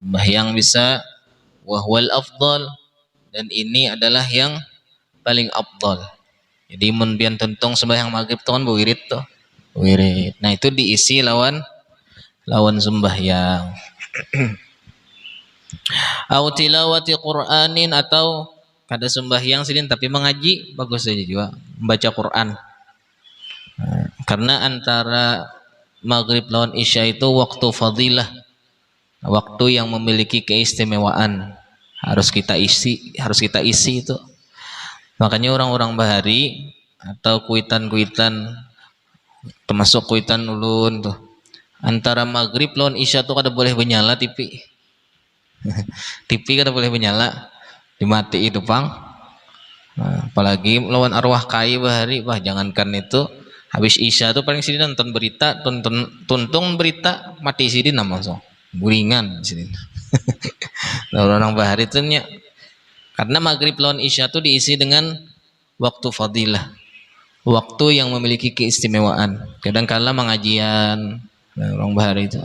Sembahyang bisa wahwal afdal, dan ini adalah yang paling afdal. Jadi mun pian tuntung sembahyang maghrib tuh kan wirid tuh. Wirid. Nah, itu diisi lawan sembahyang. Au tilawati Qur'anin, atau kada sembahyang sidin tapi mengaji, bagus saja juga membaca Quran. Karena antara maghrib lawan isya itu waktu fadilah, waktu yang memiliki keistimewaan, harus kita isi itu. Makanya orang-orang bahari atau kuitan-kuitan, termasuk kuitan ulun tuh, antara maghrib lawan isya tuh kada boleh menyala TV. TV kada boleh menyala, dimati itu pang. Nah, apalagi lawan arwah kai bahari, wah jangankan itu, habis isya tuh paling sini nonton berita, tuntung berita, mati sini langsung guringan sini. Orang bahari itu nya, karena maghrib lawan isya tuh diisi dengan waktu fadilah, waktu yang memiliki keistimewaan. Kadang-kala mengajian, nah, orang bahari itu,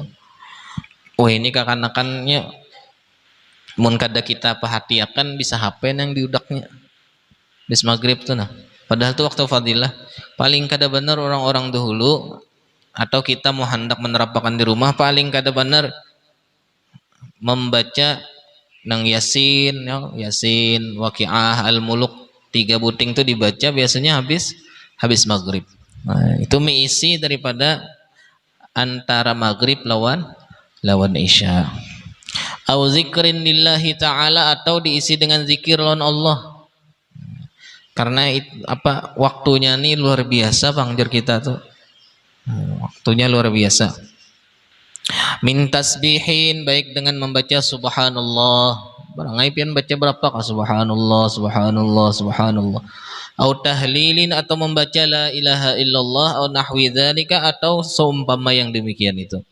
oh ini kakanakannya mun kada kita perhatiakan bisa HP yang diudaknya bis maghrib tuh nah. Padahal tuh waktu fadilah. Paling kada benar orang-orang dahulu, atau kita mau hendak menerapkan di rumah, paling kada benar membaca nang Yasin, ya, Yasin, Waqiah, Al-Muluk, 3 buting tuh dibaca biasanya habis maghrib. Nah, itu mengisi daripada antara maghrib lawan isya. Au zikrin lillahi ta'ala, atau diisi dengan zikir lawan Allah. Karena waktunya nih luar biasa bangjar kita tuh. Waktunya luar biasa. Min tasbihin, baik dengan membaca subhanallah. Barangai pian baca berapa kah subhanallah, subhanallah, subhanallah. Au tahlilin, atau membaca la ilaha illallah, au nahwi dzalika, atau seumpama yang demikian itu.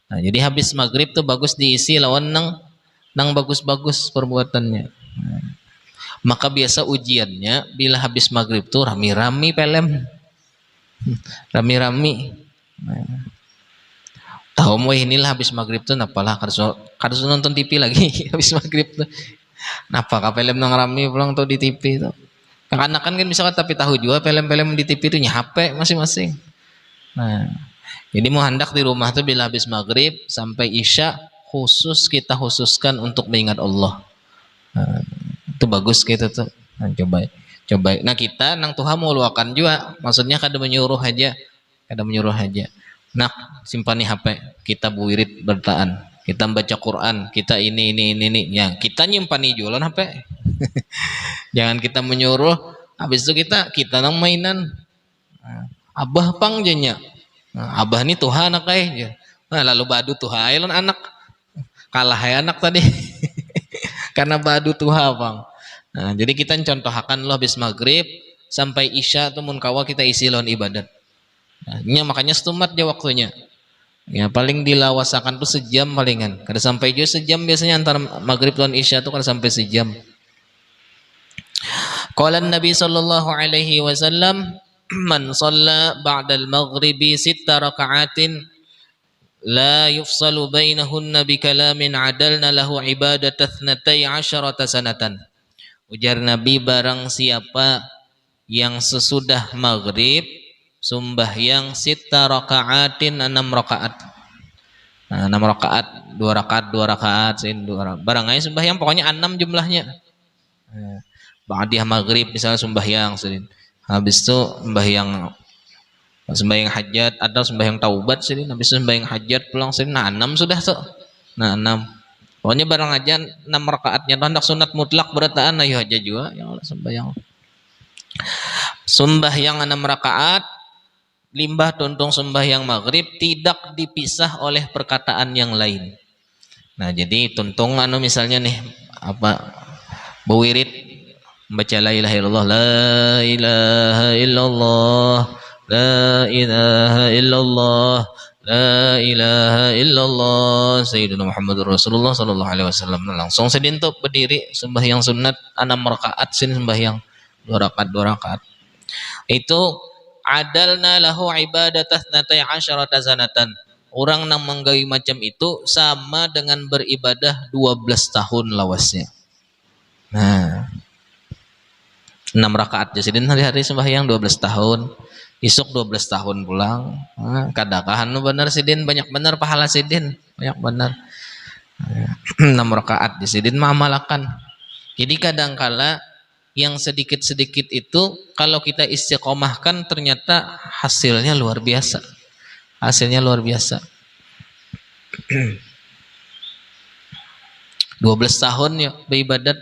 Nah, jadi habis maghrib tuh bagus diisi lawan nang bagus-bagus perbuatannya. Nah, maka biasa ujiannya bila habis maghrib tuh rami-rami pelem, rami-rami. Nah, tahu mau inilah habis maghrib tuh napalah harus nonton TV lagi habis maghrib tuh. Napa film nang rami pulang tuh di TV tuh. Kekanakan kan misalkan tapi tahu juga film-film di TV tuh HP masing-masing. Nah, jadi mau hendak di rumah tuh bila habis maghrib sampai isya kita khususkan untuk mengingat Allah. Nah, itu bagus gitu tuh. Nah, coba. Nah, kita nang Tuhan mau luakan juga, maksudnya kada menyuruh aja. Nah, simpani HP, kita buirit bertaan, kita baca Quran, kita ini. Ya, kita nyimpani jualan HP. Jangan kita menyuruh, habis itu kita nang mainan. Nah, abah pang jenya. Nah, abah ini Tuhan anak ya. Nah, lalu badu Tuhan anak. Kalah ya anak tadi. Karena badu Tuhan bang. Nah, jadi kita contohkan lo habis maghrib sampai isya tuh mun kawa kita isi lawan ibadat. Nah, makanya setumat dia waktunya. Ya paling dilawasakan tuh sejam palingan. Kada sampai juga sejam biasanya antara maghrib lawan isya tuh kada sampai sejam. Qala Nabi sallallahu alaihi wasallam, man shalla ba'da al-maghribi 6 raka'atin la yufsalu bainahunna bi kalamin adalna lahu ibadata 12 sanatan. Ujar Nabi, barang siapa yang sesudah maghrib sembahyang 6 raka'atin, 6 rakaat. Nah, 6 rakaat, 2 rakaat, 2 rakaat. Barangnya sembahyang pokoknya 6 jumlahnya. Ba'diyah maghrib misalnya sembahyang, habis itu sembahyang hajat atau sembahyang taubat, habis itu sembahyang hajat pulang, nah 6 sudah tuh. Nah 6. Pokoknya barang aja 6 rakaatnya hendak sunat mutlak berataan ayo aja juga yang sembahyang. Sembahyang 6 rakaat limbah tuntung sembahyang maghrib tidak dipisah oleh perkataan yang lain. Nah, jadi tuntung misalnya nih bewirid membaca la ilaha illallah, la ilaha illallah, la ilaha illallah, la ilaha illallah sayyidina Muhammadur Rasulullah sallallahu alaihi wasallam. Langsung sedin tuh berdiri sembahyang sunat 6 rakaat sembahyang 2 rakaat. Itu adalna lahu ibadatah 12 sanatan. orang nang menggawi macam itu sama dengan beribadah 12 tahun lawasnya. Nah, 6 rakaat jadi hari-hari sembahyang 12 tahun. Isuk 12 tahun pulang. Nah, kadakahan nu bener sidin banyak bener pahala sidin, banyak bener. 6 rakaat di sidin mamalakan. Jadi kadangkala yang sedikit-sedikit itu kalau kita istiqomahkan ternyata hasilnya luar biasa. Hasilnya luar biasa. 12 tahun ya beribadat.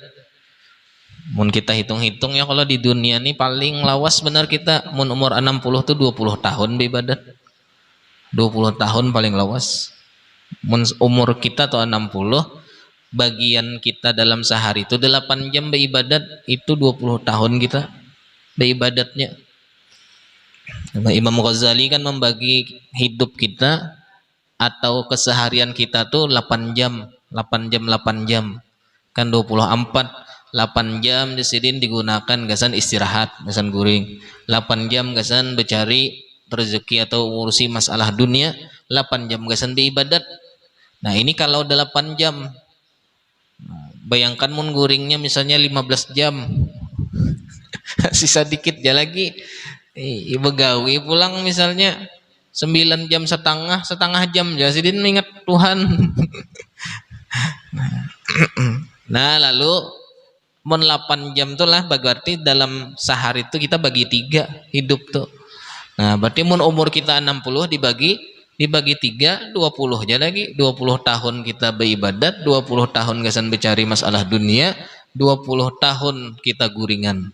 Mun kita hitung-hitung ya kalau di dunia ini paling lawas benar kita mun umur 60 tuh 20 tahun beribadat. 20 tahun paling lawas. Mun umur kita tuh 60, bagian kita dalam sehari itu 8 jam beribadat, itu 20 tahun kita beribadatnya. Imam Ghazali kan membagi hidup kita atau keseharian kita tuh 8 jam, 8 jam, 8 jam. Kan 24, 8 jam disidin digunakan gasan istirahat, gasan guring. 8 jam gasan bercari rezeki atau urusi masalah dunia, 8 jam gasan beribadat. Nah, ini kalau 8 jam. Bayangkan mun guringnya misalnya 15 jam. Sisa dikit ya lagi. Begawi pulang misalnya 9 jam setengah jam ya sidin ingat Tuhan. Nah, lalu mun 8 jam tuh lah berarti dalam sehari itu kita bagi 3 hidup tuh. Nah, berarti mun umur kita 60 dibagi 3, 20 aja lagi. 20 tahun kita beribadat, 20 tahun gasan mencari masalah dunia, 20 tahun kita guringan.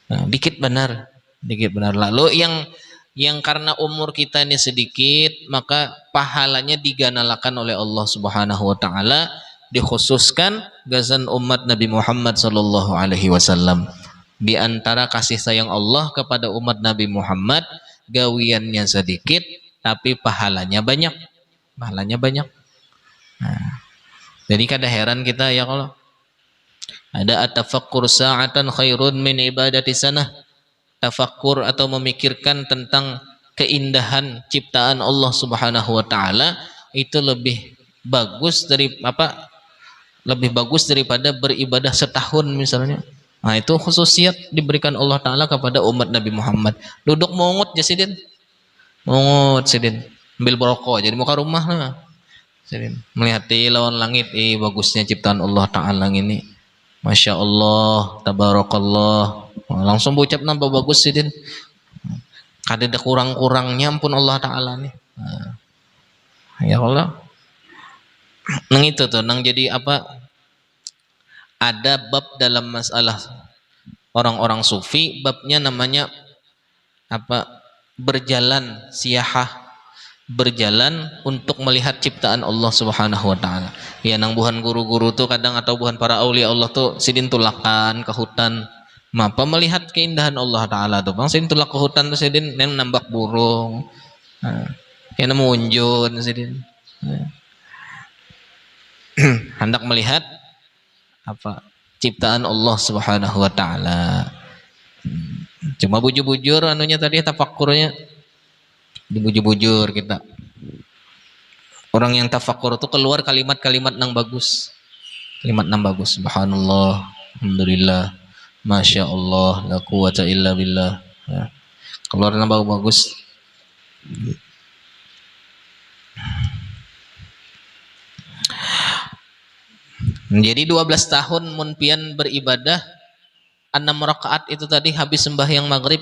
Nah, dikit benar. Lalu yang karena umur kita ini sedikit, maka pahalanya diganalakan oleh Allah Subhanahu wa taala, dikhususkan gazan umat Nabi Muhammad sallallahu alaihi wasallam. Di antara kasih sayang Allah kepada umat Nabi Muhammad, gawiannya sedikit tapi pahalanya banyak. Nah, jadi kada heran kita ya kalau ada atafakkur sa'atan khairun min ibadati sanah. Tafakkur atau memikirkan tentang keindahan ciptaan Allah Subhanahu wa taala itu lebih bagus daripada beribadah setahun misalnya. Nah, itu khususiat diberikan Allah taala kepada umat Nabi Muhammad. Duduk mongut jasidin. Mongut sidin. Ambil barokah jadi muka rumah nah. Sidin. Melihat lawan langit, bagusnya ciptaan Allah taala ini. Masya Allah, tabarakallah. Langsung ucap nambah bagus sidin. Kada ada kurang-kurangnya pun Allah taala nih. Nah, ya Allah. Nang itu tuh nang jadi apa? Ada bab dalam masalah orang-orang sufi, babnya namanya apa? Berjalan siyahah, berjalan untuk melihat ciptaan Allah Subhanahu wa taala. Ya nang buhan guru-guru tuh kadang atau buhan para aulia Allah tuh sidin tulakan ke hutan. Mapa melihat keindahan Allah taala tuh. Bang sidin tulak ke hutan tuh sidin nembak burung. Nah, kena munjun sidin. Hendak melihat apa ciptaan Allah Subhanahu wa taala. Cuma bujur-bujur anunya tadi tafakkurnya. Dibujur-bujur kita. Orang yang tafakkur itu keluar kalimat-kalimat nang bagus. Kalimat nang bagus. Subhanallah, alhamdulillah, masya Allah, la quwata illa billah. Ya. Keluar nang bagus. Jadi 12 tahun munpian beribadah 6 rakaat itu tadi habis sembahyang maghrib,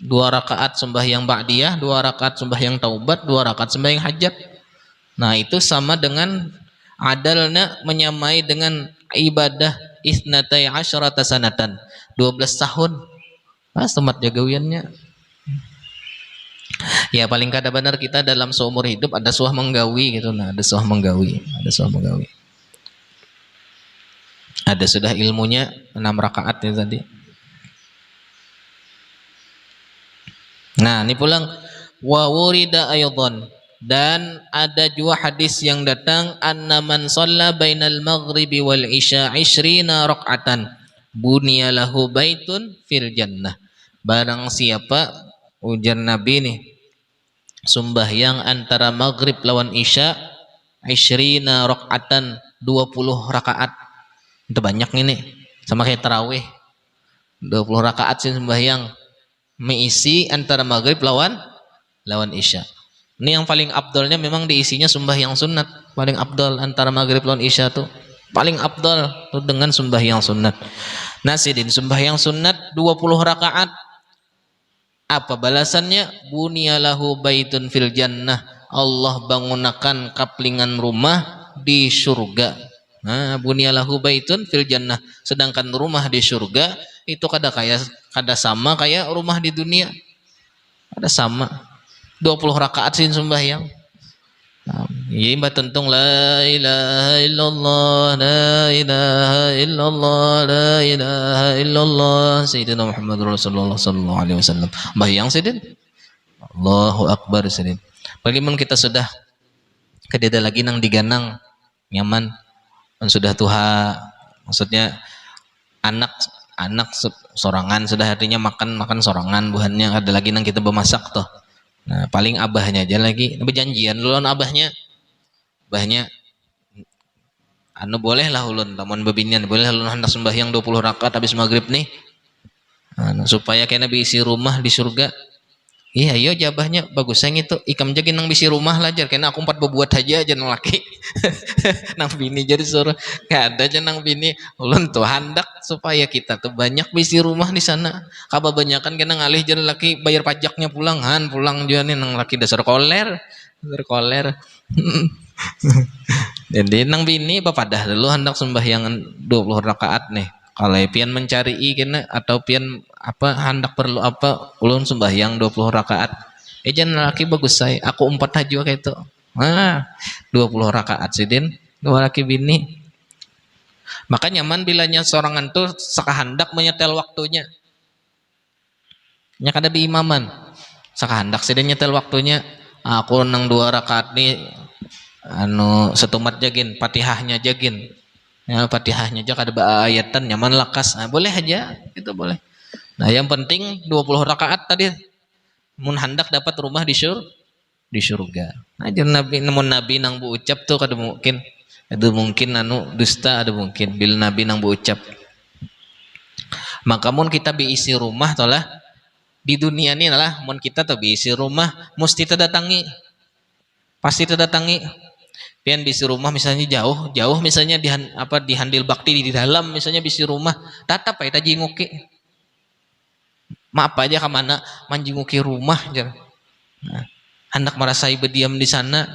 2 rakaat sembahyang ba'diyah, 2 rakaat sembahyang taubat, 2 rakaat sembahyang hajat. Nah, itu sama dengan adalnya menyamai dengan ibadah isnatai asyarata sanatan, 12 tahun. Pas tempat jagawiannya. Ya paling kada benar kita dalam seumur hidup ada suah menggawi gitu. Nah, ada suah menggawi. Ada sudah ilmunya 6 rakaat itu tadi. Nah, ini pulang wa wurida aydan, dan ada juga hadis yang datang anna man shalla bainal maghribi wal isya 20 rakaatan buniya lahu baitun fil jannah. Barang siapa ujar Nabi nih Sembahyang antara maghrib lawan isya 20 rakaatan, 20 rakaat. Itu banyak ini. Sama kayak tarawih. 20 rakaat sih sembahyang mengisi antara maghrib lawan isya. Ini yang paling abdolnya memang diisinya sembahyang sunat. Paling abdol antara maghrib lawan isya tuh paling abdol tuh dengan sembahyang sunat. Nasidin sembahyang sunat 20 rakaat. Apa balasannya? Bunyalahu baitun fil jannah. Allah bangunakan kaplingan rumah di surga. Nah, bunyalahu baitun fil jannah. Sedangkan rumah di surga itu kada sama kayak rumah di dunia. Kada sama. 20 rakaat sin sembahyang. Iya mbak tentung la ilaha illallah la ilaha illallah la ilaha illallah Sayyidina Muhammad Rasulullah sallallahu alaihi wasallam. Bayang sidin. Allahu akbar sidin. Bagaimana kita sudah kededa lagi nang diganang nyaman dan sudah tuha, maksudnya anak anak sorangan sudah, artinya makan sorangan buhannya ada lagi nang kita bemasak toh. Nah, paling abahnya aja lagi berjanjian dulu abahnya anu boleh lah ulun lamun bebinian boleh ulun hendak sembahyang 20 rakaat habis maghrib nih, supaya kena bisi rumah di surga. Iya iya jabahnya bagus sayang itu ikam jagin nang bisi rumah lah jar kena aku 4 bebuat aja nang laki nang bini jadi suruh gak ada aja nang bini ulun tuh hendak supaya kita tuh banyak bisi rumah di sana. Kaba banyakan kena ngalih jadi laki bayar pajaknya pulang juga nih nang laki dasar koler jadi nang bini papadah dulu hendak sembahyang 20 rakaat nih. Kalau pian mencari kena atau pian apa hendak perlu apa ulun sembahyang 20 rakaat. Jangan laki bagus saya. Aku 4 aja kayak itu. 20 rakaat sidin dua laki bini. Maka nyaman bilanya sorangan tuh sakahandak menyetel waktunya. Nya kada biimaman. Sakahandak sidin nyetel waktunya. Aku nang 2 rakaat nih anu setumat jagin, Fatihahnya jagin. Ya, Fatihahnya aja kada ayatan nyaman lakas. Boleh aja, itu boleh. Nah, yang penting 20 rakaat tadi mun hendak dapat rumah di surga. Nah, nabi namun nabi nang bu ucap tuh kada mungkin. Ada mungkin anu dusta, ada mungkin bil nabi nang bu ucap. Maka mun kita diisi rumah tolah di dunia ini lah mun kita tuh diisi rumah mesti terdatangi. Pasti terdatangi. Pian bisi rumah misalnya jauh misalnya di handil bakti di dalam misalnya bisi rumah tatap aja jinguki maaf aja kemana manjinguki rumah aja. Nah, hendak merasai berdiam di sana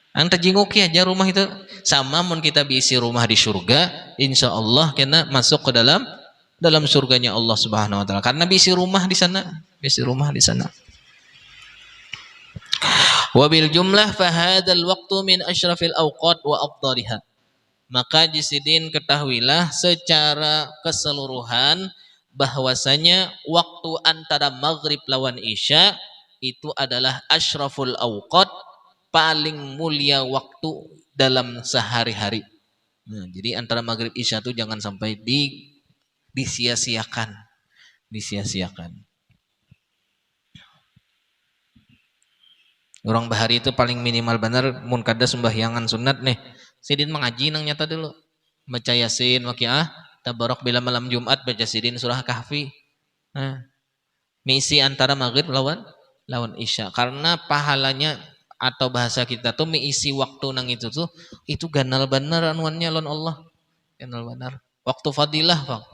anta jinguki aja rumah itu sama mun kita bisi rumah di surga insya Allah kena masuk ke dalam surganya Allah Subhanahu Wa Taala karena bisi rumah di sana. Wabil jumlah fahadal waktu min asyrafil awqat wa afdaliha. Maka jisidin ketahuilah secara keseluruhan bahwasanya waktu antara maghrib lawan isya itu adalah asyraful awqat, paling mulia waktu dalam sehari-hari. Nah, jadi antara maghrib isya itu jangan sampai disia-siakan. Orang bahari itu paling minimal benar mun kada sembahyangan sunat nih. Sidin mengaji nang nyata dulu. Baca Yasin, Waqiah, Tabarok bila malam Jumat baca Sidin surah Kahfi. Nah, misi antara maghrib lawan isya. Karena pahalanya atau bahasa kita tuh mengisi waktu nang itu tuh itu ganal benar anuannya lawan Allah. Ganal benar. Waktu fadilah, Bang.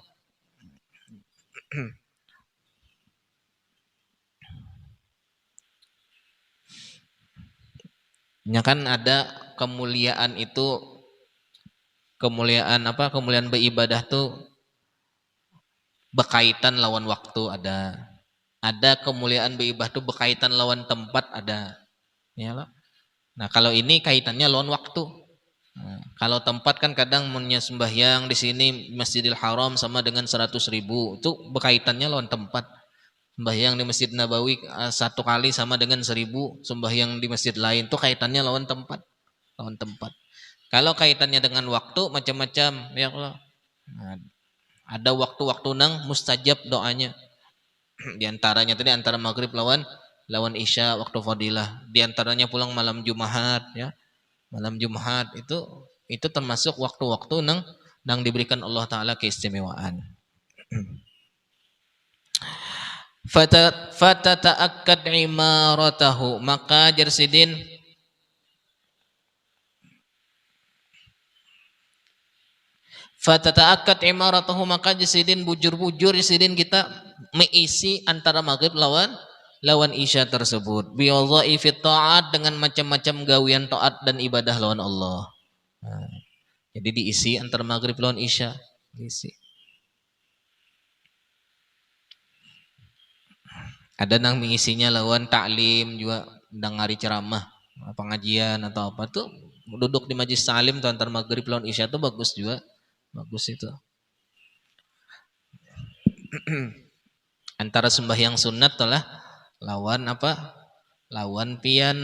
Ya kan ada kemuliaan itu kemuliaan beribadah tuh berkaitan lawan waktu ada kemuliaan beribadah tuh berkaitan lawan tempat ada ya lah. Nah kalau ini kaitannya lawan waktu. Nah, kalau tempat kan kadang punya sembahyang di sini Masjidil Haram sama dengan 100.000 itu berkaitannya lawan tempat. Sembahyang di Masjid Nabawi 1 kali sama dengan 1.000 sembahyang di masjid lain itu kaitannya lawan tempat. Kalau kaitannya dengan waktu macam-macam ya Allah. Nah, ada waktu-waktu nang mustajab doanya. Di antaranya tadi antara maghrib lawan lawan isya waktu fadilah. Di antaranya pulang malam Jumat ya. Malam Jumat itu termasuk waktu-waktu nang diberikan Allah taala keistimewaan. Fatata'akkad imaratahu, maka Jersidin fatata'akkad imaratahu, maka Jersidin bujur-bujur Jersidin kita mengisi antara maghrib lawan isya tersebut bi wadhaifit ta'at, dengan macam-macam gawian taat dan ibadah lawan Allah. Nah, jadi diisi antara maghrib lawan isya, diisi. Ada nang mengisinya lawan taklim juga, dengari ceramah, pengajian atau apa tuh, duduk di majlis salim tuh antar maghrib lawan isya tuh bagus juga, bagus itu. Antara sembahyang sunat tuh lah lawan apa? Lawan pian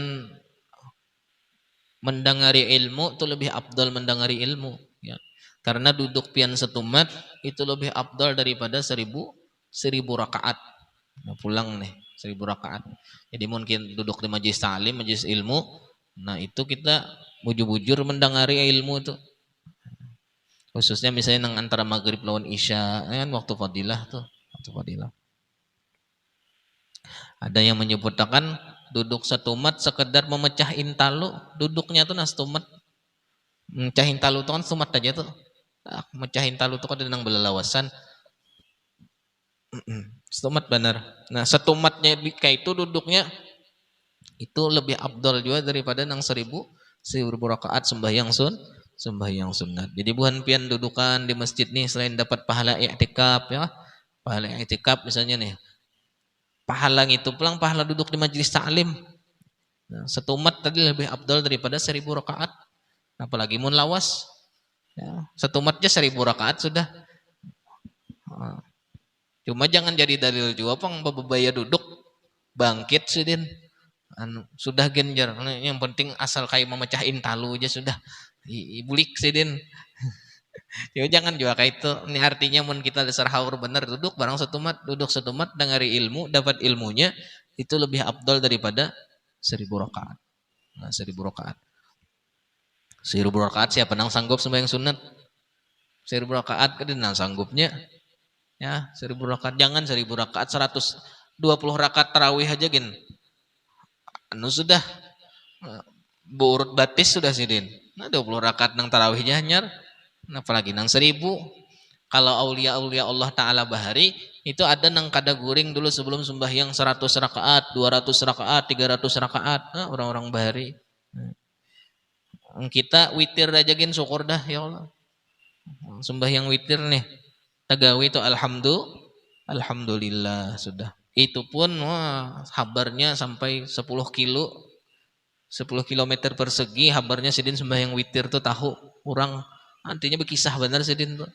mendengari ilmu tuh lebih afdal mendengari ilmu ya. Karena duduk pian setumat itu lebih afdal daripada 1000 rakaat. Nah, pulang nih 1000 rakaat. Jadi mungkin duduk di majlis ta'lim, majlis ilmu, nah itu kita bujur-bujur mendengari ilmu itu. Khususnya misalnya nang antara maghrib lawan isya, kan waktu fadilah tuh, waktu fadilah. Ada yang menyebutkan duduk setumat sekedar memecah intalu, duduknya tuh nas tumat. Mecah intalu tuh kan tumat aja tuh. Mecah intalu tuh kan ada nang belalawasan. Setumat benar. Nah, setumatnya kayak itu duduknya itu lebih abdul juga daripada nang 1000 rakaat sembahyang sunat. Jadi bukan pian dudukan di masjid nih selain dapat pahala i'tikaf ya. Pahala i'tikaf misalnya nih. Pahala itu pulang pahala duduk di majelis ta'lim. Nah, setumat tadi lebih abdul daripada 1000 rakaat. Apalagi mun lawas. Ya, setumatnya 1000 rakaat sudah. Cuma jangan jadi dalil juga pang babaya duduk bangkit sidin. Sudah genjar. Yang penting asal kayak memecahin talu aja sudah. Ibulik sidin. Ya jangan juga kayak itu. Ini artinya mun kita dasar haur benar duduk barang setumat, duduk setumat dengari ilmu, dapat ilmunya itu lebih abdul daripada 1000 rakaat. Nah, 1000 rakaat. 1000 rakaat siapa nang sanggup sembahyang sunat? 1000 rakaat kan nang sanggupnya. Ya, 1000 rakaat, jangan 1000 rakaat, 120 rakaat tarawih aja gin. Anu sudah burut batis sudah sidin. Nah, 20 rakaat nang tarawihnya hanyar. Nah, apalagi nang 1000. Kalau aulia-aulia Allah Ta'ala bahari, itu ada nang kada guring dulu sebelum sembahyang 100 rakaat, 200 rakaat, 300 rakaat. Nah, orang-orang bahari. Kita witir aja gin, syukur dah ya Allah. Sembahyang witir nih. Tagawi itu alhamdulillah sudah. Itu pun wah, habarnya sampai 10 kilo 10 kilometer persegi habarnya sidin sembahyang witir tuh tahu orang artinya berkisah benar sidin tuh.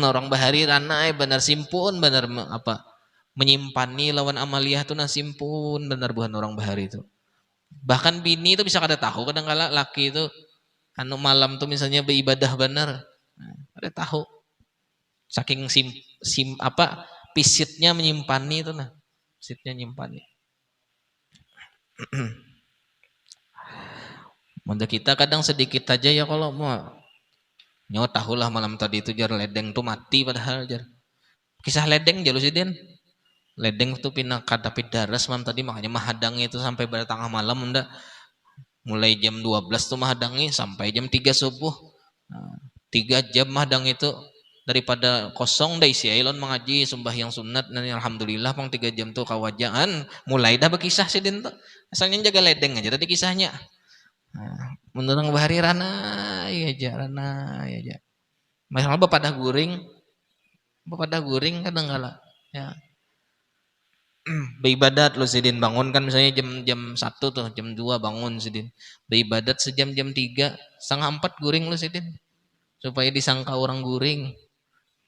Orang bahari ranai benar simpun benar apa menyimpani lawan amaliyah tuh nasimpun benar bukan orang bahari itu. Bahkan bini itu bisa kada tahu kadang kala laki itu anu malam tuh misalnya beribadah benar. Ada tahu. Saking apa pisitnya menyimpannya itu nah. Pisitnya nyimpannya. Munda kita kadang sedikit aja ya kalau mau nyawa tahulah malam tadi itu jar ledeng tuh mati padahal jar. Kisah ledeng jalusidin. Ledeng tuh pindah kadapi daras malam tadi makanya mahadangnya itu sampai pada tengah malam unda. Mulai jam 12 tuh mahadangnya sampai jam 3 subuh. Nah, 3 jam mahadang itu daripada kosong dah isi ailon mengaji sembahyang sunat dan alhamdulillah pang 3 jam tuh kawajaan mulai dah berkisah sidin tuh. Asalnya jaga ledeng aja tadi kisahnya. Nah, menurut bahari ranai aja. Masalah bapak dah guring kadang kala ya. Beribadat lo sidin bangun kan misalnya jam 1 tuh jam 2 bangun sidin. Beribadat sejam jam 3 setengah 4 guring lo sidin. Supaya disangka orang guring.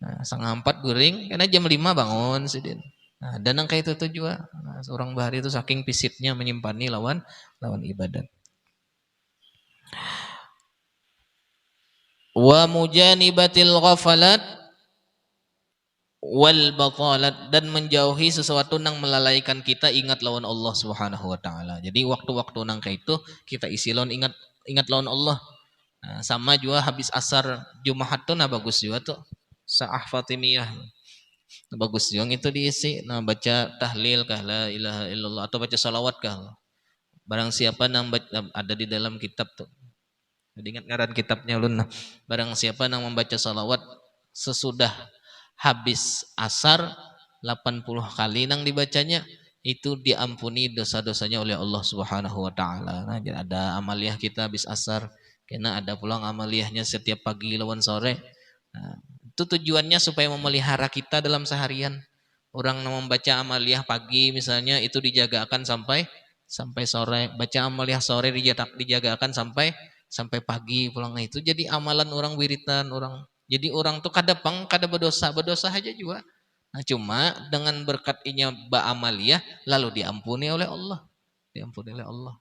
Nah, setengah 4 guring karena jam 5 bangun sidin. Nah, dan yang kayak itu tuh juga. Nah, seorang bahari itu saking pisitnya menyimpanni lawan ibadat. Wa mujanibatil ghafalat, wal batalat, dan menjauhi sesuatu yang melalaikan kita ingat lawan Allah Subhanahu wa taala. Jadi waktu-waktu nang kayak itu kita isi lawan ingat ingat lawan Allah. Nah, sama juga habis asar Jumat tuh nah bagus juga tuh. Sa'ah Fatimiyah. Nah, bagus juga itu diisi. Nah, baca tahlil kah la ilaha illallah atau baca salawat kah. Barang siapa nang baca, ada di dalam kitab tuh. Jadi ingat ngaran kitabnya ulun. Nah, barang siapa nang membaca salawat sesudah habis asar 80 kali nang dibacanya itu diampuni dosa-dosanya oleh Allah Subhanahu wa taala. Nah, jadi ada amaliah kita habis asar, karena ada pulang amaliahnya setiap pagi lawan sore. Nah, itu tujuannya supaya memelihara kita dalam seharian. Orang yang membaca amaliah pagi misalnya itu dijagakan sampai sampai sore, baca amaliah sore dijagakan sampai sampai pagi pulang. Itu jadi amalan orang wiritan orang. Jadi orang tuh kada berdosa aja juga. Nah, cuma dengan berkat inya ba amaliyah lalu diampuni oleh Allah. Diampuni oleh Allah.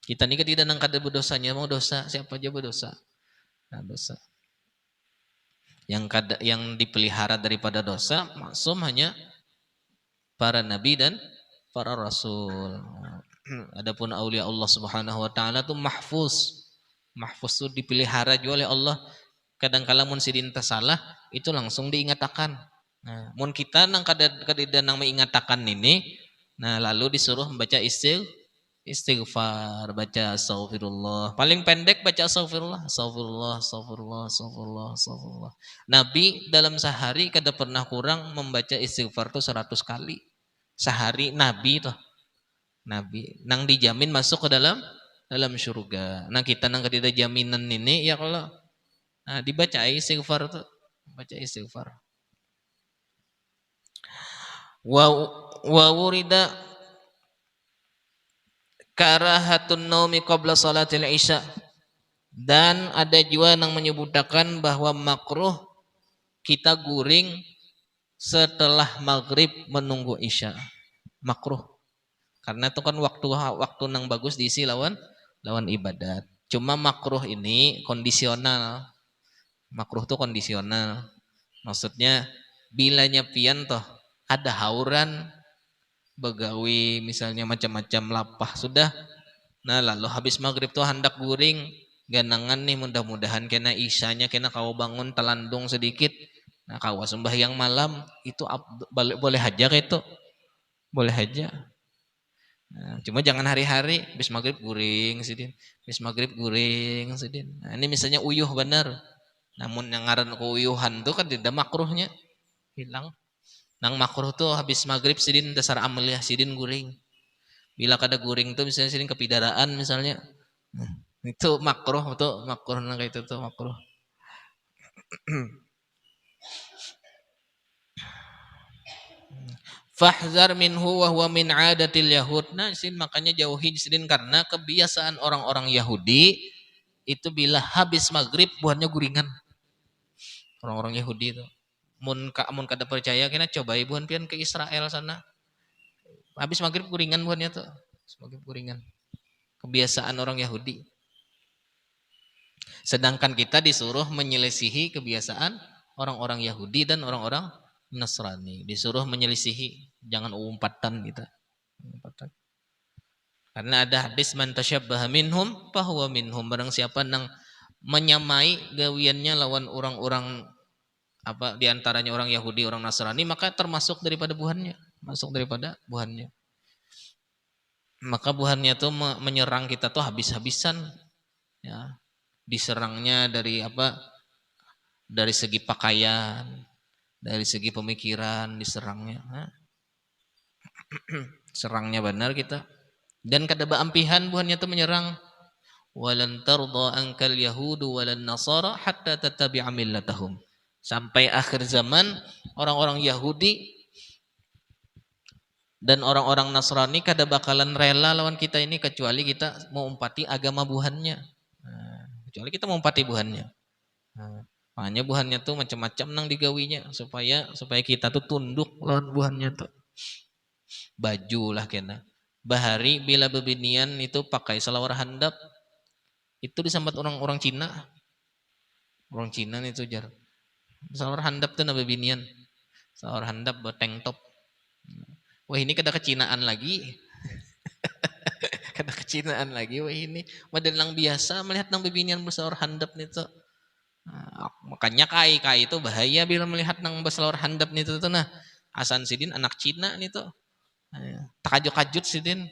Kita ini tidak nang kada berdosanya mau dosa, siapa aja berdosa. Nah, dosa. Yang dipelihara daripada dosa maksum hanya para nabi dan para rasul. Adapun aulia Allah Subhanahu wa taala tuh mahfuz. Mahfuz itu dipelihara juga oleh Allah. Kadang-kala mun sidin salah itu langsung diingatakan. Nah, mun kita nang kadida nang mengingatakan ini, nah lalu disuruh membaca istighfar, baca astagfirullah. Paling pendek baca astagfirullah, astagfirullah, astagfirullah, astagfirullah, astagfirullah. Nabi dalam sehari kada pernah kurang membaca istighfar tuh 100 kali. Sehari Nabi tuh. Nabi nang dijamin masuk ke dalam surga. Nah kita nang kada jaminan ini ya kalau dibaca istighfar tuh, baca istighfar. Wa wurida karahatun naumi qabla salatil isya, dan ada juga yang menyebutkan bahwa makruh kita guring setelah maghrib menunggu isya. Makruh. Karena itu kan waktu nang bagus diisi lawan ibadat. Cuma makruh ini kondisional. Makruh itu kondisional. Maksudnya bila nyepian toh ada hauran begawi misalnya macam-macam lapah sudah. Nah lalu habis maghrib tuh hendak guring ganangan nih, mudah-mudahan kena isyanya kena kau bangun telandung sedikit. Nah kau sembahyang malam itu boleh aja kayak itu. Boleh aja. Nah, cuma jangan hari-hari habis maghrib guring sidin. Habis maghrib guring sidin. Nah, ini misalnya uyuh benar. Namun yang ngaran keuyuhan tuh kan tidak makruhnya hilang. Nang makruh tuh habis maghrib sidin dasar amaliyah sidin guring. Bila kada guring tuh misalnya sidin kepidaraan misalnya. Itu makruh tuh, makruh nang kayak itu tuh makruh. Fahzar minhu wa huwa min adatil yahud. Nah, sin makanya jauhi sidin karena kebiasaan orang-orang Yahudi itu bila habis maghrib buahnya guringan. Orang-orang Yahudi itu. Mun kada percaya kena coba ibuan pian ke Israel sana. Habis maghrib guringan buahnya tuh. Habis maghrib guringan. Kebiasaan orang Yahudi. Sedangkan kita disuruh menyelisihi kebiasaan orang-orang Yahudi dan orang-orang Nasrani. Disuruh menyelisihi, jangan umpatan kita. Karena ada hadis man tasyabbaha minhum fahuwa minhum. Barang siapa nang menyamai gawiannya lawan orang-orang apa diantaranya orang Yahudi, orang Nasrani, maka termasuk daripada buhannya, masuk daripada buhannya. Maka buhannya tuh menyerang kita tuh habis-habisan, ya. Diserangnya dari apa? Dari segi pakaian, dari segi pemikiran diserangnya. Serangnya benar kita. Dan kada baampihan buhannya tuh menyerang. Walan tarda ankal yahudu walan nasara hatta tattabi'a millatahum. Sampai akhir zaman orang-orang Yahudi dan orang-orang Nasrani kada bakalan rela lawan kita ini kecuali kita mau umpati agama buhannya. Nah, kecuali kita mau umpati buhannya. Nah, makanya buhannya tuh macam-macam nang digawinya supaya kita tuh tunduk lawan buhannya tuh. Baju lah kena. Bahari bila bebinian itu pakai salawar handap itu disambat orang-orang Cina. Orang Cina itu jar. Salawar handap tuh nabe binian. Salawar handap buat tank top. Wah ini kada kecinaan lagi. Kada kecinaan lagi. Wah ini madalang biasa melihat nang bebinian bersalawar handap nito. Makanya kai itu bahaya bila melihat nang bersalawar handap nito tuh nah. Hasan Sidin anak Cina nito. Takajut-kajut Sidin.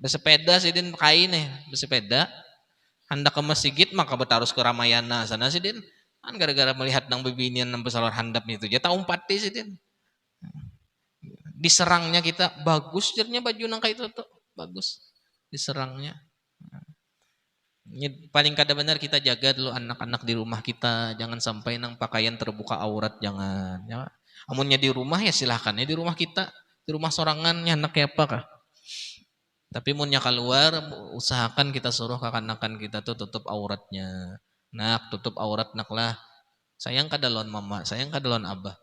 Bersepeda Sidin kai nih, bersepeda. Hendak ke masjid maka betarus ke Ramayana sana Sidin. Kan gara-gara melihat nang bebinian nang bersalawar handap nito. Dia tahu pati Sidin. Diserangnya kita bagus jernya baju nang kayak itu tuh bagus diserangnya. Ini paling kada benar kita jaga dulu anak-anak di rumah kita, jangan sampai nang pakaian terbuka aurat, jangan ya. Amunnya di rumah ya silahkan ya di rumah kita, di rumah sorangannya anak kayak apa kah. Tapi munnya keluar usahakan kita suruh kakak-anakan kita tuh tutup auratnya. Nak tutup aurat nak lah. Sayang kada lawan mama, sayang kada lawan abah.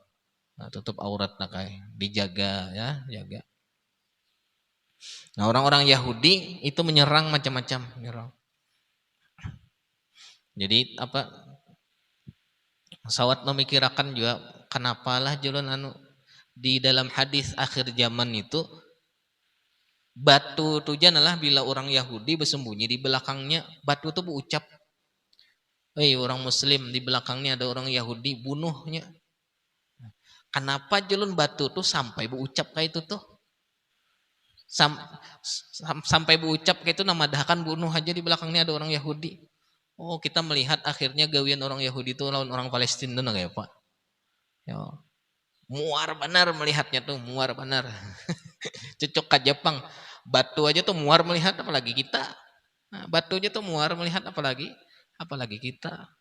Nah, tutup aurat nak ay. Dijaga ya, jaga. Nah, orang-orang Yahudi itu menyerang macam-macam, menyerang. Jadi apa? Sawat memikirkan juga kenapalah jalan anu di dalam hadis akhir zaman itu batu tu janalah bila orang Yahudi bersembunyi di belakangnya batu tu berucap, "Hei orang Muslim, di belakangnya ada orang Yahudi, bunuhnya." Kenapa jalan batu tu sampai berucap kayak itu tuh? Sampai berucap kayak itu namadahkan bunuh aja di belakangnya ada orang Yahudi. Oh kita melihat akhirnya gawian orang Yahudi itu lawan orang Palestina tuh kayak Pak. Ya, muar benar melihatnya tuh, muar benar. Cocok ke Jepang, batu aja tuh muar melihat apalagi kita. Nah, batu aja tuh muar melihat apalagi kita.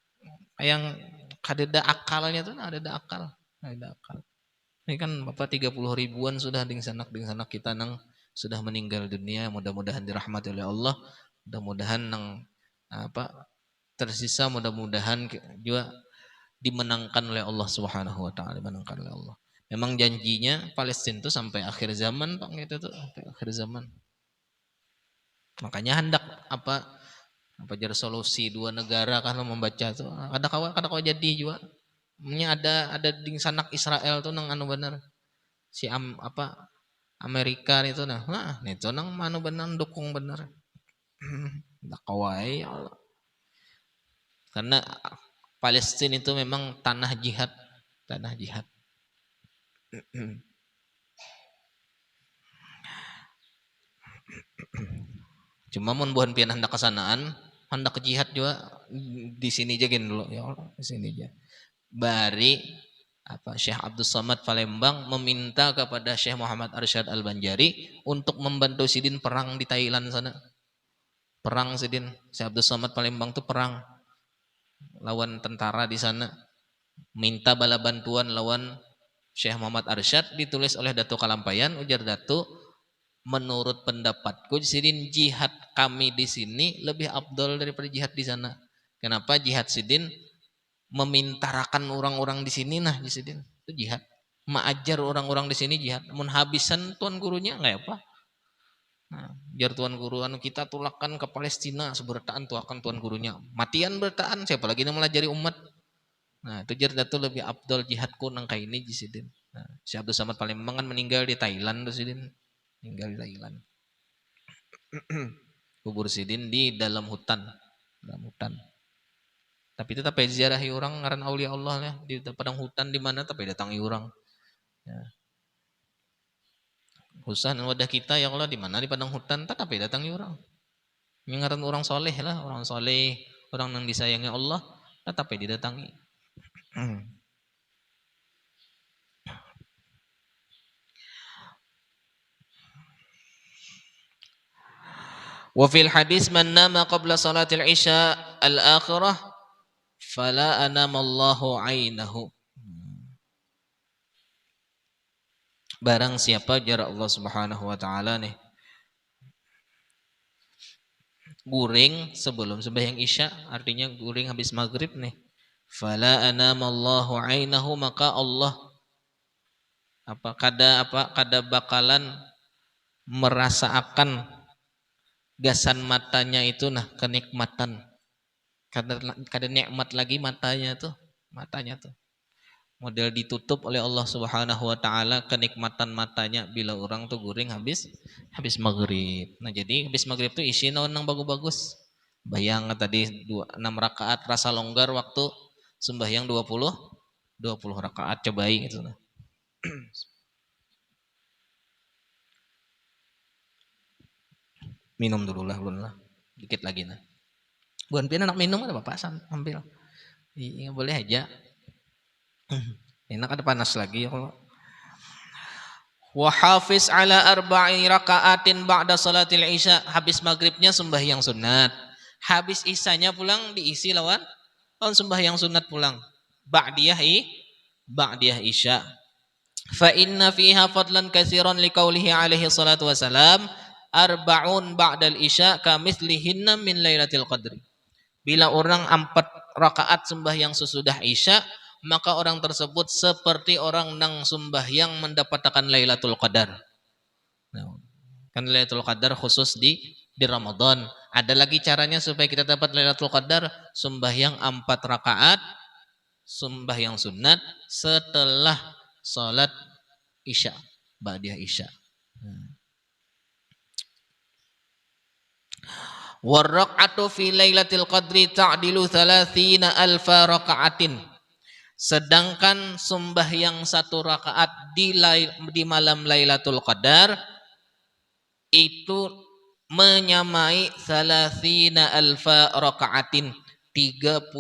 Yang kadeda akalnya tuh ada akal, ada akal. Ini kan Bapak 30 ribuan sudah ding sanak kita nang sudah meninggal dunia, mudah-mudahan dirahmati oleh Allah, mudah-mudahan nang apa tersisa mudah-mudahan juga dimenangkan oleh Allah Subhanahu wa taala, dimenangkan oleh Allah. Memang janjinya Palestina itu sampai akhir zaman Pak gitu tuh, sampai akhir zaman. Makanya hendak apa jar solusi dua negara kan membaca tuh. Kada kawa jadi juga. Ini ada di sanak Israel tuh nang anu bener. Si Amerika itu nah itu nang anu bener dukung bener. Ndak kawai ya Allah. Karena Palestina itu memang tanah jihad. Cuma mun buhan pian hendak kesanaan, hendak ke jihad juga di sini aja gini dulu ya Allah, di sini aja. Bari Syekh Abdul Somad Palembang meminta kepada Syekh Muhammad Arsyad Al-Banjari untuk membantu Sidin perang di Thailand sana. Perang Sidin, Syekh Abdul Somad Palembang tuh perang lawan tentara di sana, minta bala bantuan lawan Syekh Muhammad Arsyad, ditulis oleh Datuk Kalampayan, ujar Datuk, menurut pendapatku Sidin jihad kami di sini lebih abdol daripada jihad di sana. Kenapa? Jihad Sidin memintarakan orang-orang di sini nah Sidin itu jihad, mengajar orang-orang di sini jihad. Mun habisan tuan gurunya nggak apa. Nah, jar tuan guru anu kita tulakan ke Palestina sebertaan tuakan tuan gurunya matian bertaan siapa lagi yang melajari umat. Nah itu jar datu lebih abdol jihadku nang kayak ini Sidin. Nah, Syekh Abdul Samad Palembang kan meninggal di Thailand tuh Sidin, meninggal di Thailand. Kubur Sidin di dalam hutan. Tapi tetap ziarahi orang ngaran aulia Allah ya di padang hutan di mana tapi datangi orang. Ya. Husan wadah kita ya Allah di mana di padang hutan tapi datangi orang. Ngaran orang soleh lah, orang soleh, orang yang disayangi Allah, tapi didatangi. Wa fil hadis man nama qabla salatil isya al-akhirah fala anamallahu ainahu. Barang siapa jarak Allah Subhanahu wa taala nih guring sebelum sembahyang isya, artinya guring habis maghrib nih. Fala anamallahu ainahu, maka Allah kada bakalan merasakan gasan matanya itu nah kenikmatan. Kada nikmat lagi matanya tuh. matanya tuh. Model ditutup oleh Allah Subhanahu wa taala kenikmatan matanya bila orang tuh guring habis maghrib. Nah, jadi habis maghrib tuh isi naon nang bagus-bagus. Bayang tadi 6 rakaat rasa longgar waktu sembahyang 20 rakaat cobain gitu nah. Minum dulu lah ulun lah. Dikit lagi nah. Buan pian anak minum ada Bapak ambil. Iya boleh aja. Enak ada panas lagi ya kalau. Wa hafiz ala arba'i rakaatin ba'da salatil isya. Habis maghribnya sembahyang sunat. Habis isanya pulang diisi lawan sembahyang sunat pulang. Ba'diyah isya. Fa inna fiha fadlan katsiran liqaulihi alaihi salatu wasalam arba'un ba'dal isya kamitslihinna min lailatul qadri. Bila orang 4 rakaat sembahyang sesudah isya, maka orang tersebut seperti orang nang sembahyang mendapatkan Lailatul Qadar. Nah, kan Lailatul Qadar khusus di Ramadan. Ada lagi caranya supaya kita dapat Lailatul Qadar, sembahyang 4 rakaat, sembahyang sunat setelah salat isya, ba'diyah isya. Warraqatu fi lailatul qadri ta'dilu 30 alfa raka'atin. Sedangkan sembahyang 1 rakaat di malam Lailatul Qadar itu menyamai 30 alfa raka'atin, 30.000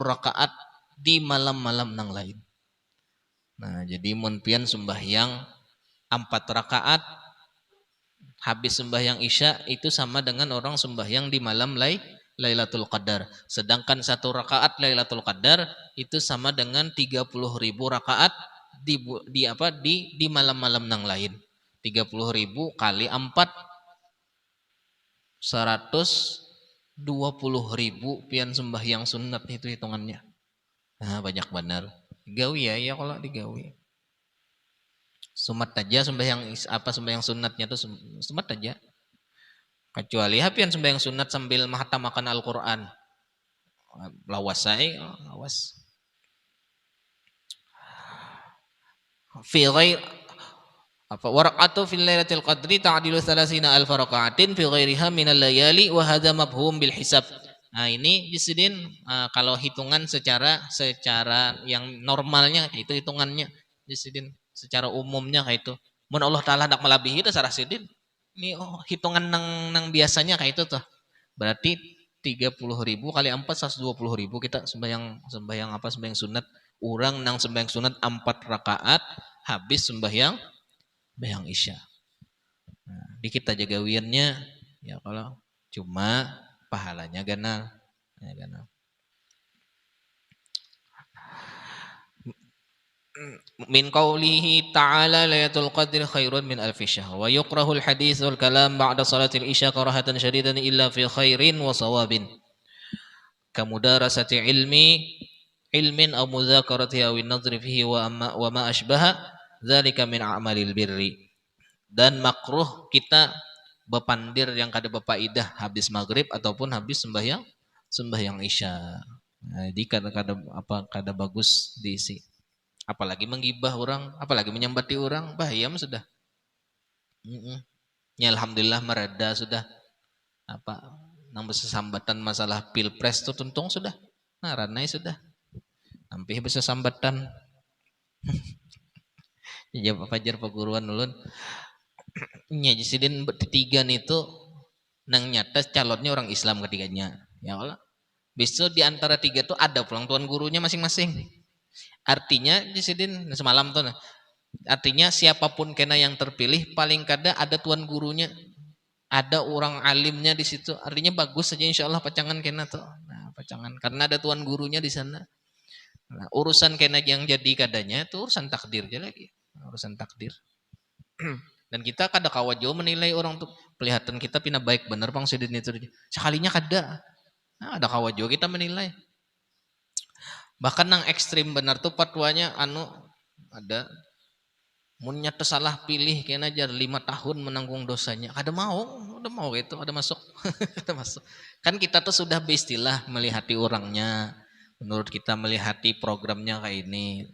rakaat di malam-malam nang lain. Nah, jadi mun pian sembahyang 4 rakaat habis sembahyang isya itu sama dengan orang sembahyang di malam Lailatul Qadar. Sedangkan 1 rakaat Lailatul Qadar itu sama dengan 30.000 rakaat di malam-malam nang lain. 30.000 kali 4 120.000 pian sembahyang sunat itu hitungannya. Nah, banyak benar. Digawi ya kalau digawi. Sumat aja sembahyang sunatnya tuh sumat aja. Kecuali hapian sembahyang sunat sambil mahatamakan Al-Qur'an. Lawas. Fi ghair waraqatu fil lailatul qadri ta'dilu 30 alf raka'atin fi ghairiha minal layali wa hadza mafhum bil hisab. Nah, ini disidin kalau hitungan secara yang normalnya itu hitungannya disidin secara umumnya kayak itu. Mun Allah taala hendak melebihi itu sarah sidin. Ini hitungan nang biasanya kayak itu tuh. Berarti 30.000 kali 4 120.000 kita sembahyang sunat. Orang nang sembahyang sunat 4 rakaat habis sembahyang isya. Nah, dikit aja gawiannya ya kalau cuma pahalanya ganal. Ya, ganal. Min qawlihi ta'ala Lailatul Qadri khairun min alfi syahr wa yukrahul hadithul kalam ba'da salatil isya karahatan syadidan illa fi khairin wa sawabin kamudarasati ilmin aw muzakarati aw an-nadhri fihi wa ma ashbaha dzalika min a'malil birri. Dan makruh kita bepandir yang kada bepaidah habis maghrib ataupun habis sembahyang isya. Nah, jadi kada bagus diisi. Apalagi menggibah orang, apalagi menyambati orang, bahaya sudah. Ya alhamdulillah mereda sudah. Nang bersambatan masalah pilpres itu tuntung sudah. Nah, ranai sudah. Sampai bisa sambatan. Jawab fajar perguruan ulun. Nya jisidin bertigaan itu nang nyata calonnya orang Islam ketiganya. Ya Allah. Besok di antara 3 tuh ada pulang tuan gurunya masing-masing. Artinya disidin semalam tuh. Artinya siapapun kena yang terpilih paling kada ada tuan gurunya, ada orang alimnya di situ. Artinya bagus saja insya Allah pacangan kena tuh. Nah, pacangan karena ada tuan gurunya di sana. Nah, urusan kena yang jadi kadanya itu urusan takdir aja lagi. Urusan takdir. Dan kita kada kawajo menilai orang tuh kelihatan kita pina baik bener bang sidin itu. Sekalinya kada. Nah, ada kawajo kita menilai. Bahkan yang ekstrim benar tuh fatwanya ada munnya salah pilih kena aja 5 tahun menanggung dosanya. Ada mau gitu, ada masuk. Ada masuk. Kan kita tuh sudah beristilah melihati orangnya, Menurut kita melihati programnya kayak ini.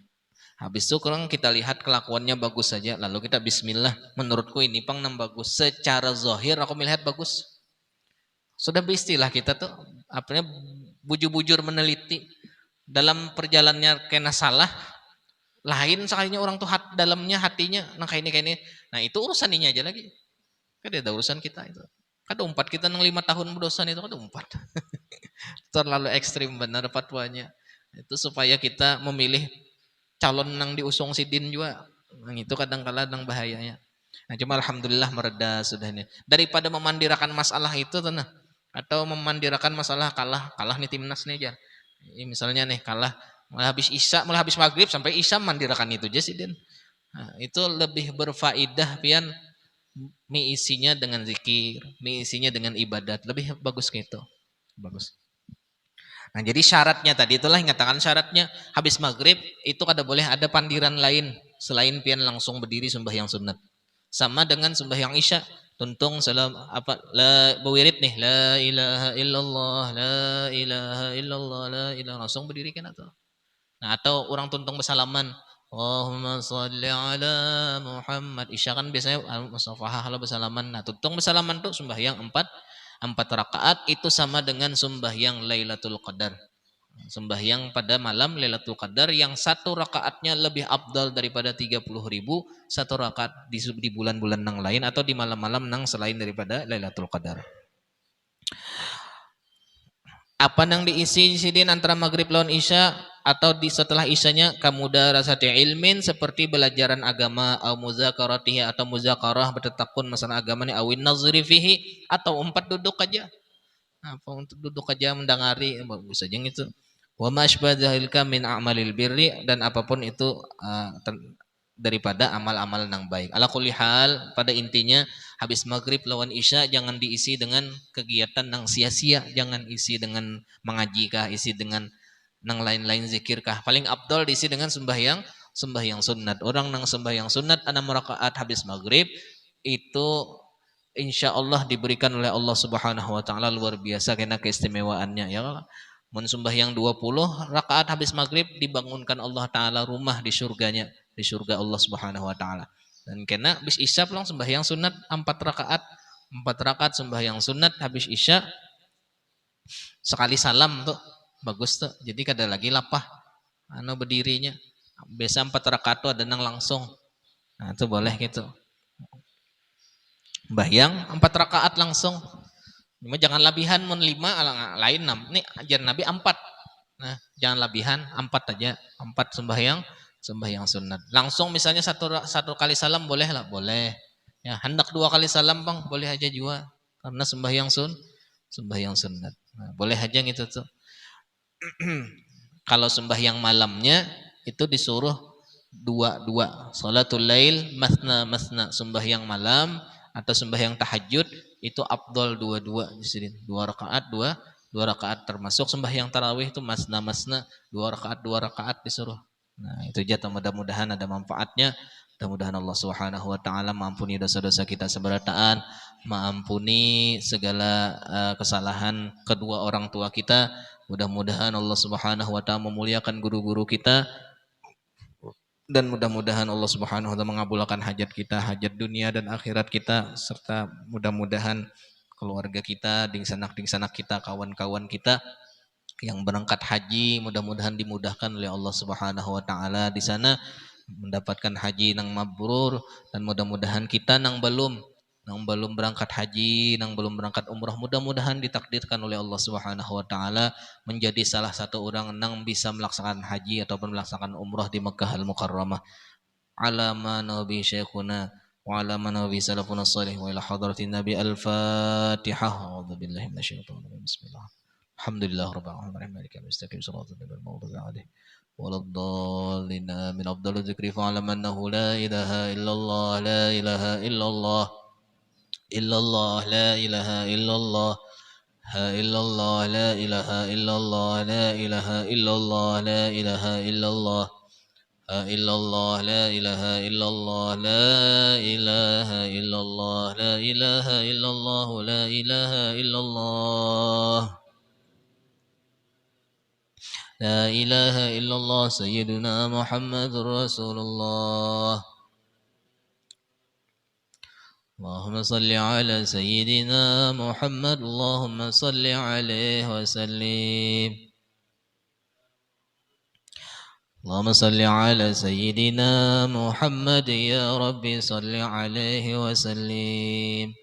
Habis itu kurang kita lihat kelakuannya bagus saja, lalu kita bismillah. Menurutku ini pang nam bagus. Secara zahir aku melihat bagus. Sudah beristilah kita tuh apanya bujur-bujur meneliti dalam perjalanannya kena salah. Lain sekalinya orang tuh dalamnya hatinya nah kayak ini. Nah itu urusan ini aja lagi. Kan ada urusan kita itu. Kada umpat kita nang 5 tahun berdosa itu kada umpat. Terlalu ekstrim benar fatwanya. Itu supaya kita memilih calon nang diusung sidin juga. Nah, itu kadang-kadang bahayanya. Nah, cuma alhamdulillah mereda sudah ini. Daripada memandirakan masalah itu tuh nah, atau memandirakan masalah kalah nih timnas nih aja. Ini misalnya nih kalah malah habis isya, malah habis maghrib sampai isya mandirakan itu aja sidin. Nah, itu lebih berfaedah pian mi isinya dengan zikir, mi isinya dengan ibadat, lebih bagus gitu. Bagus. Nah, jadi syaratnya tadi itulah yang katakan syaratnya habis maghrib itu kada boleh ada pandiran lain selain pian langsung berdiri sembahyang sunat. Sama dengan sembahyang isya, tuntung salam apa la berwirid nih la ilaha illallah la ilaha illallah la ilaha langsung berdiri kan atau. Nah, atau orang tuntung bersalaman Allahumma sholli ala Muhammad. Isya kan biasanya musafahah kalau bersalaman. Nah, tuntung bersalaman tuh sembahyang empat rakaat itu sama dengan sembahyang Lailatul Qadar. Sembahyang pada malam Lailatul Qadar yang satu rakaatnya lebih abdal daripada 30.000 satu rakaat di bulan-bulan yang lain atau di malam-malam yang selain daripada Lailatul Qadar. Apa yang diisi sidin antara maghrib lawan isya atau di setelah isyanya kamudarasati ilmin seperti belajaran agama au muzakaratihi atau muzakarah bertetakun masalah agama ni awin nazri fihi atau empat duduk aja. Apa untuk duduk aja mendengari bagus saja itu. Wa masybadzalika min a'malil birri dan apapun itu daripada amal-amal yang baik. Ala kulli hal pada intinya habis maghrib lawan isya jangan diisi dengan kegiatan yang sia-sia, jangan isi dengan mengaji kah, isi dengan nang lain-lain zikir kah. Paling abdol diisi dengan sembahyang sunat. Orang nang sembahyang sunat 6 rakaat habis maghrib itu insya Allah diberikan oleh Allah Subhanahu wa taala luar biasa karena keistimewaannya ya. Mun sembahyang 20 rakaat habis maghrib dibangunkan Allah taala rumah di surganya, di surga Allah Subhanahu wa taala. Dan kena habis isya pulang sembahyang sunat 4 rakaat. 4 rakaat sembahyang sunat habis isya sekali salam tuh bagus tuh. Jadi kada lagi lapah berdirinya. Biasa 4 rakaat tuh ada nang langsung. Nah, itu boleh gitu. Bayang 4 rakaat langsung. Cuma jangan labihan mun 5 lain 6. Nih ajaran Nabi 4. Nah, jangan labihan 4 aja. 4 sembahyang sunat. Langsung misalnya satu kali salam boleh lah, boleh. Ya, hendak 2 kali salam Bang, boleh aja juga. Karena sembahyang sunat. Nah, boleh aja gitu tuh. Kalau sembahyang malamnya itu disuruh dua. Salatul lail masna sembahyang malam atau sembahyang tahajud itu afdal dua di sini. 2 rakaat, 2 rakaat termasuk sembahyang tarawih itu masna 2 rakaat disuruh. Nah, itu aja mudah-mudahan ada manfaatnya. Mudah-mudahan Allah Subhanahu wa taala mengampuni dosa-dosa kita seberataan, mengampuni segala kesalahan kedua orang tua kita. Mudah-mudahan Allah Subhanahu wa taala memuliakan guru-guru kita dan mudah-mudahan Allah Subhanahu wa taala mengabulkan hajat kita, hajat dunia dan akhirat kita serta mudah-mudahan keluarga kita, dingsanak kita, kawan-kawan kita yang berangkat haji mudah-mudahan dimudahkan oleh Allah Subhanahu wa taala di sana mendapatkan haji yang mabrur dan mudah-mudahan kita yang belum berangkat haji, yang belum berangkat umrah mudah-mudahan ditakdirkan oleh Allah Subhanahu wa taala menjadi salah satu orang yang bisa melaksanakan haji ataupun melaksanakan umrah di Makkah Al-Mukarramah. Ala ma nabi syekhuna wa ala ma nabi salafuna salih wa ila hadratin nabi al-Fatihah. A'udzu billahi minasyaitonir rajim. Bismillah. Alhamdulillah rabbil alamin. Maliki yaumiddin. Shiratal ladzina an'amta 'alaihim waladdallin. Min afdhalil dzikri fa'lam annahu la ilaha illallah la ilaha illallah illallah la ilaha illallah ha illallah la ilaha illallah la ilaha illallah la ilaha illallah ha illallah la ilaha illallah la ilaha illallah la ilaha illallah la ilaha illallah لا إله إلا الله سيدنا محمد رسول الله. اللهم صل على سيدنا محمد اللهم صل عليه وسلم. اللهم صل على سيدنا محمد يا ربي صل عليه وسلم.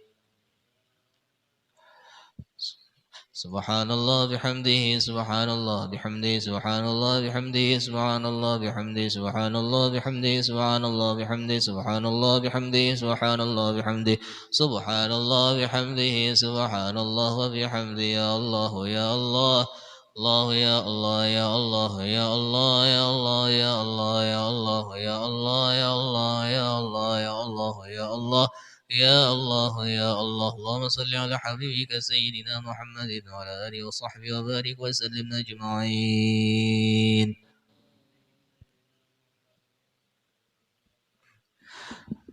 سبحان الله بحمده سبحان الله بحمده سبحان الله بحمده سبحان الله بحمده سبحان الله بحمده سبحان الله بحمده سبحان الله بحمده سبحان الله بحمده سبحان الله بحمده سبحان الله وبحمده يا الله يا الله الله يا الله يا الله يا الله يا الله يا الله يا الله يا الله يا الله يا الله يا الله يا الله يا الله يا الله. اللهم صل على حبيبك سيدنا محمد وعلى آله وصحبه وبارك وسلم أجمعين.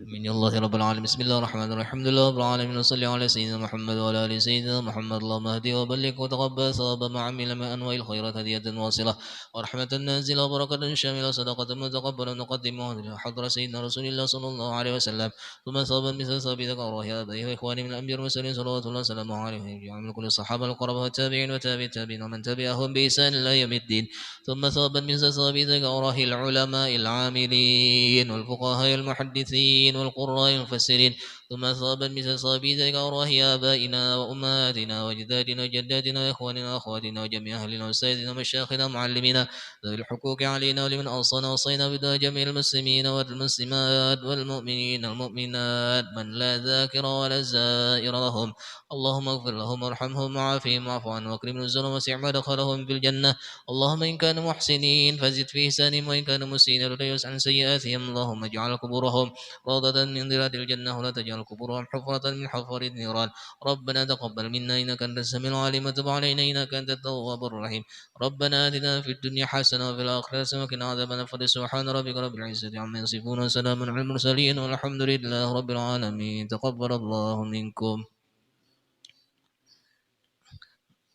من الله رب العالمين. بسم الله الرحمن الرحيم. الحمد لله رب العالمين وصلى على سيدنا محمد وعلى ال سيدنا محمد. اللهم اهدي وبلغ وتقبل ثواب ما عمل من انواع الخيرات هدية واصلة ورحمة نازلة وبركة شاملة صدقة متقبلة نقدمها حضر سيدنا رسول الله صلى الله عليه وسلم ثم ثوابا مثل ثواب ذكر الله ابائه واخواني من الانبياء والمرسلين صلوات الله وسلامه عليهم جميعا كل الصحابة القرباء والتابعين وتابع التابعين ومن تبعهم بإحسان الى يوم الدين ثم ثوابا مثل ثواب ذكره العلماء العاملين والفقهاء المحدثين والقراء المفسرين ثم ثوابا مثل ثواب ذلك أرواح آبائنا وأمهاتنا وأجدادنا وجداتنا وإخواننا وأخواتنا وجميع أهلنا وسيدنا ومشايخنا ومعلمينا ذوي الحقوق علينا ولمن أوصانا وصينا بدعاء جميع المسلمين والمسلمات والمؤمنين والمؤمنات من لا ذاكر ولا زائر لهم. اللهم اغفر لهم وارحمهم وعافهم واعف عنهم واكرم نزلهم وسع مدخلهم في الجنة. اللهم إن كانوا محسنين فزد في إحسانهم وإن كانوا مسيئين فتجاوز عن سيئاتهم. اللهم اجعل قبورهم روضة من رياض الجنة ولا تجعل قبورهم حفرة من حفر النيران. ربنا تقبل منا إنك أنت السميع العليم وتب علينا إنك أنت التواب الرحيم. ربنا آتنا في الدنيا حسنة وفي الآخرة حسنة وقنا عذاب النار. سبحان ربك رب العزة عما يصفون وسلام على المرسلين والحمد لله رب العالمين. تقبل الله منكم.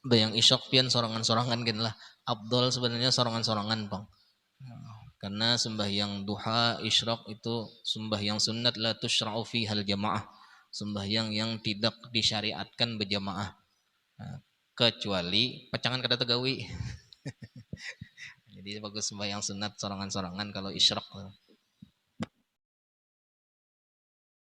Bayang isyok pian sorangan-sorangan kan lah. Abdul sebenarnya sorangan-sorangan bang. Karena sembahyang duha isyraq itu sembahyang sunat la tusyra'u fihal jamaah. Sembahyang yang tidak disyariatkan berjamaah. Nah, kecuali pacangan kada tegawi. Jadi bagus sembahyang sunat sorangan-sorangan kalau isyraq.